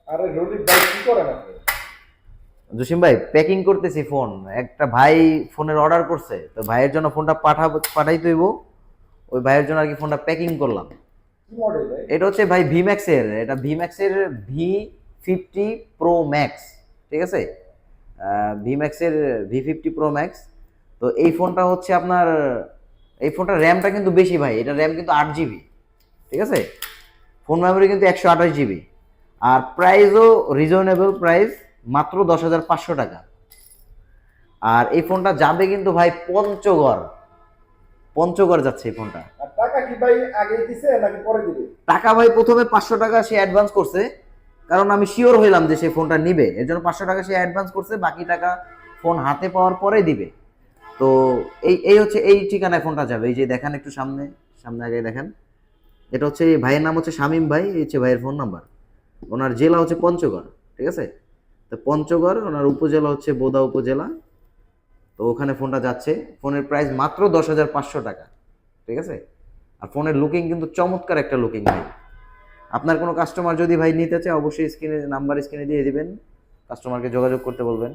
আরে রনি ভাই কি করেন আপনি? জসিম ভাই প্যাকিং করতেছি ফোন। একটা ভাই ফোনের অর্ডার করছে, তো ভাইয়ের জন্য ফোনটা পাঠাইতে হইব। ওই ভাইয়ের জন্য আর কি ফোনটা প্যাকিং করলাম। কি মডেল ভাই? এটা হচ্ছে ভাই ভিম্যাক্স এর, এটা ভিম্যাক্স এর V50 Pro Max, ঠিক আছে। ভিম্যাক্স এর V50 Pro Max। তো এই ফোনটা হচ্ছে আপনার, এই ফোনটার র্যামটা কিন্তু বেশি ভাই, এটা র্যাম কিন্তু 8 GB, ঠিক আছে। ফোন মেমোরি কিন্তু 128 GB। আর প্রাইসও রিজনেবল প্রাইস, মাত্র 10,500 টাকা। আর এই ফোনটা যাবে কিন্তু ভাই পঞ্চগড়, পঞ্চগড় যাচ্ছে এই ফোনটা। আর টাকা কি ভাই আগে দিছে নাকি পরে দিবে? টাকা ভাই প্রথমে 500 টাকা সে অ্যাডভান্স করছে, কারণ আমি শিওর হইলাম যে সে ফোনটা নিবে, এর জন্য 500 টাকা সে অ্যাডভান্স করছে, বাকি টাকা ফোন হাতে পাওয়ার পরে দিবে। তো এই এই হচ্ছে এই ঠিকানায় ফোনটা যাবে। এই যে দেখেন একটু সামনে, সামনে আগে দেখেন। এটা হচ্ছে এই ভাইয়ের নাম হচ্ছে শামীম ভাই, এই হচ্ছে ভাইয়ের ফোন নাম্বার। ওনার জেলা হচ্ছে পঞ্চগড়, ঠিক আছে। তো পঞ্চগড়, ওনার উপজেলা হচ্ছে বোদা উপজেলা। তো ওখানে ফোনটা যাচ্ছে। ফোনের প্রাইস মাত্র 10,500 টাকা, ঠিক আছে। আর ফোনের লুকিং কিন্তু চমৎকার একটা লুকিং ভাই। আপনার কোনো কাস্টমার যদি ভাই নিতে চায়, অবশ্যই স্ক্রিনে নাম্বার স্ক্রিনে দিয়ে দিবেন, কাস্টমারকে যোগাযোগ করতে বলবেন।